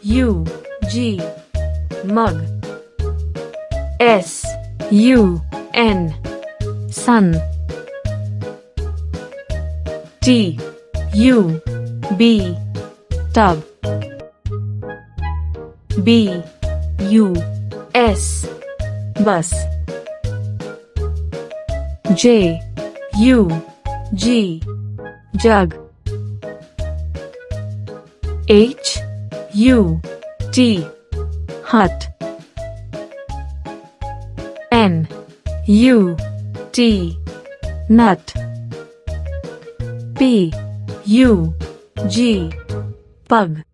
U G mug. S U N sun. T U B tub. B U S bus. J U G jug. H U T hut. N U T nut. P U G pug.